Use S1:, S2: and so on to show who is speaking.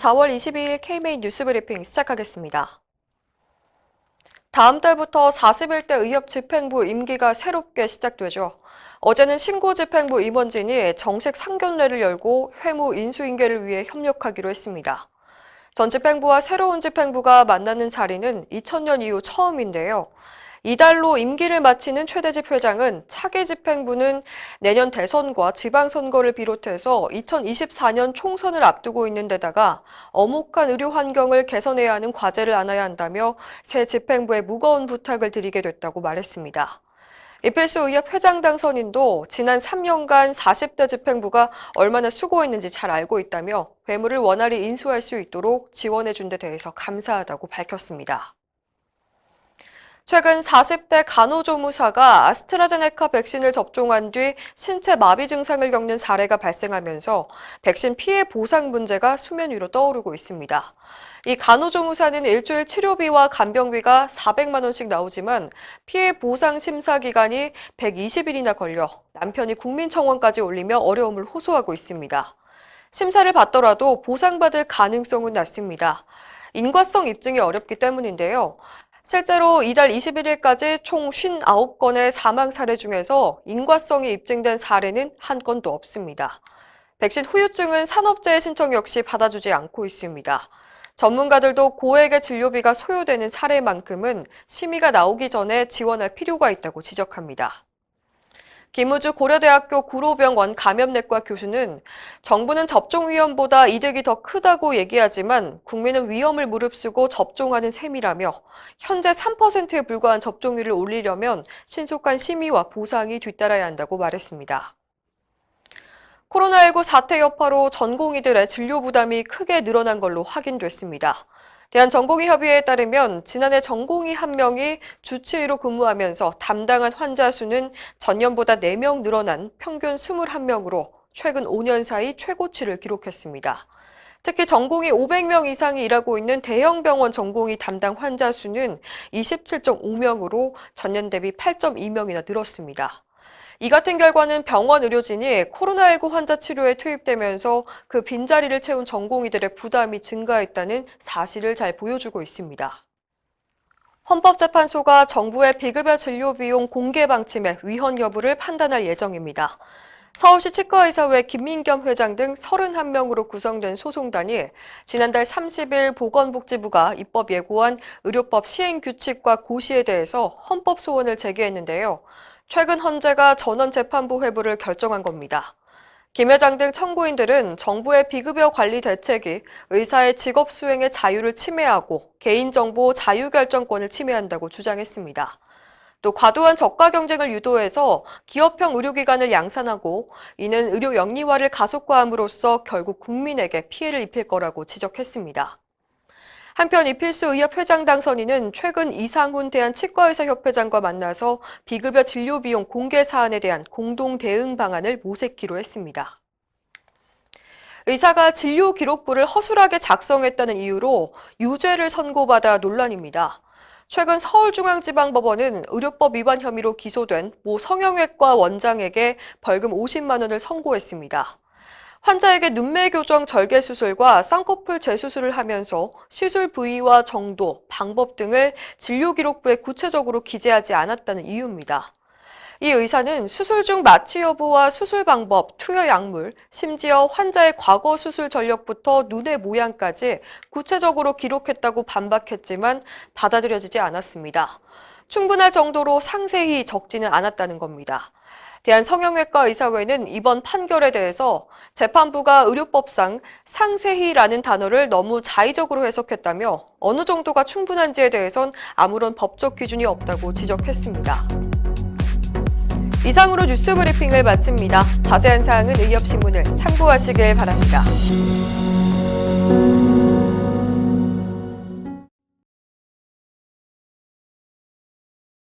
S1: 4월 22일 K-메인 뉴스 브리핑 시작하겠습니다. 다음 달부터 41대 의협집행부 임기가 새롭게 시작되죠. 어제는 신고집행부 임원진이 정식 상견례를 열고 회무 인수인계를 위해 협력하기로 했습니다. 전 집행부와 새로운 집행부가 만나는 자리는 2000년 이후 처음인데요. 이달로 임기를 마치는 최대집 회장은 차기 집행부는 내년 대선과 지방선거를 비롯해서 2024년 총선을 앞두고 있는 데다가 엄혹한 의료 환경을 개선해야 하는 과제를 안아야 한다며 새 집행부에 무거운 부탁을 드리게 됐다고 말했습니다. 이필수 의협 회장 당선인도 지난 3년간 40대 집행부가 얼마나 수고했는지 잘 알고 있다며 회무를 원활히 인수할 수 있도록 지원해준 데 대해서 감사하다고 밝혔습니다. 최근 40대 간호조무사가 아스트라제네카 백신을 접종한 뒤 신체 마비 증상을 겪는 사례가 발생하면서 백신 피해 보상 문제가 수면 위로 떠오르고 있습니다. 이 간호조무사는 일주일 치료비와 간병비가 400만 원씩 나오지만 피해 보상 심사 기간이 120일이나 걸려 남편이 국민청원까지 올리며 어려움을 호소하고 있습니다. 심사를 받더라도 보상받을 가능성은 낮습니다. 인과성 입증이 어렵기 때문인데요. 실제로 이달 21일까지 총 59건의 사망 사례 중에서 인과성이 입증된 사례는 한 건도 없습니다. 백신 후유증은 산업재해 신청 역시 받아주지 않고 있습니다. 전문가들도 고액의 진료비가 소요되는 사례만큼은 심의가 나오기 전에 지원할 필요가 있다고 지적합니다. 김우주 고려대학교 구로병원 감염내과 교수는 정부는 접종 위험보다 이득이 더 크다고 얘기하지만 국민은 위험을 무릅쓰고 접종하는 셈이라며 현재 3%에 불과한 접종률을 올리려면 신속한 심의와 보상이 뒤따라야 한다고 말했습니다. 코로나19 사태 여파로 전공의들의 진료 부담이 크게 늘어난 걸로 확인됐습니다. 대한전공의협의회에 따르면 지난해 전공의 1명이 주치의로 근무하면서 담당한 환자 수는 전년보다 4명 늘어난 평균 21명으로 최근 5년 사이 최고치를 기록했습니다. 특히 전공의 500명 이상이 일하고 있는 대형 병원 전공의 담당 환자 수는 27.5명으로 전년 대비 8.2명이나 늘었습니다. 이 같은 결과는 병원 의료진이 코로나19 환자 치료에 투입되면서 그 빈자리를 채운 전공의들의 부담이 증가했다는 사실을 잘 보여주고 있습니다. 헌법재판소가 정부의 비급여 진료 비용 공개 방침의 위헌 여부를 판단할 예정입니다. 서울시 치과의사회 김민겸 회장 등 31명으로 구성된 소송단이 지난달 30일 보건복지부가 입법 예고한 의료법 시행규칙과 고시에 대해서 헌법 소원을 제기했는데요. 최근 헌재가 전원재판부 회부를 결정한 겁니다. 김 회장 등 청구인들은 정부의 비급여 관리 대책이 의사의 직업 수행의 자유를 침해하고 개인정보 자유결정권을 침해한다고 주장했습니다. 또 과도한 저가 경쟁을 유도해서 기업형 의료기관을 양산하고 이는 의료 영리화를 가속화함으로써 결국 국민에게 피해를 입힐 거라고 지적했습니다. 한편 이필수 의협 회장 당선인은 최근 이상훈 대한치과의사협회장과 만나서 비급여 진료비용 공개 사안에 대한 공동 대응 방안을 모색기로 했습니다. 의사가 진료 기록부를 허술하게 작성했다는 이유로 유죄를 선고받아 논란입니다. 최근 서울중앙지방법원은 의료법 위반 혐의로 기소된 모 성형외과 원장에게 벌금 50만 원을 선고했습니다. 환자에게 눈매 교정 절개 수술과 쌍꺼풀 재수술을 하면서 시술 부위와 정도, 방법 등을 진료 기록부에 구체적으로 기재하지 않았다는 이유입니다. 이 의사는 수술 중 마취 여부와 수술 방법, 투여 약물, 심지어 환자의 과거 수술 전력부터 눈의 모양까지 구체적으로 기록했다고 반박했지만 받아들여지지 않았습니다. 충분할 정도로 상세히 적지는 않았다는 겁니다. 대한성형외과 의사회는 이번 판결에 대해서 재판부가 의료법상 상세히라는 단어를 너무 자의적으로 해석했다며 어느 정도가 충분한지에 대해선 아무런 법적 기준이 없다고 지적했습니다. 이상으로 뉴스 브리핑을 마칩니다. 자세한 사항은 의협신문을 참고하시길 바랍니다.